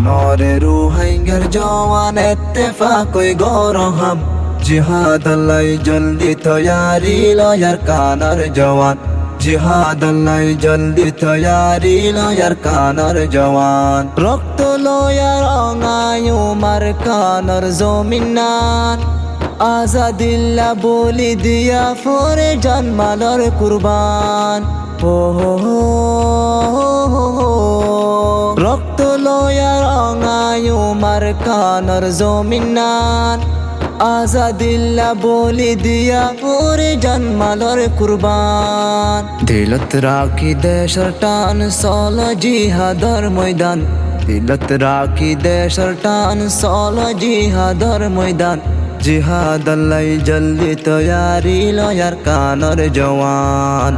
নরে রুহাইঙ্গার জওয়ান ইত্তেফাকই গরহাম জিহাদ আল্লাহ জলদি তৈয়ারি লয়ার কানার জওয়ান জিহাদ আল্লাহ জলদি তৈয়ারি লয়ার কানার জওয়ান রক্ত লয়ার রঙায়ু মার কানার জমিনান আজাদিল্লা বলি দিয়া ফরে জানমালর কুরবান ও রক্ত লয়া রঙায়ু মার কানার জমিনান আজাদিল্লা বলি দিয়া ফরে জানমালর কুরবান দিলত রাখি দেশর টান চল জিহাদর ময়দান দিলত রাখি দেশর টান চল জিহাদর ময়দান জিহাদ আল্লাহ জলদি তৈয়ারি লয়ার কানার জওয়ান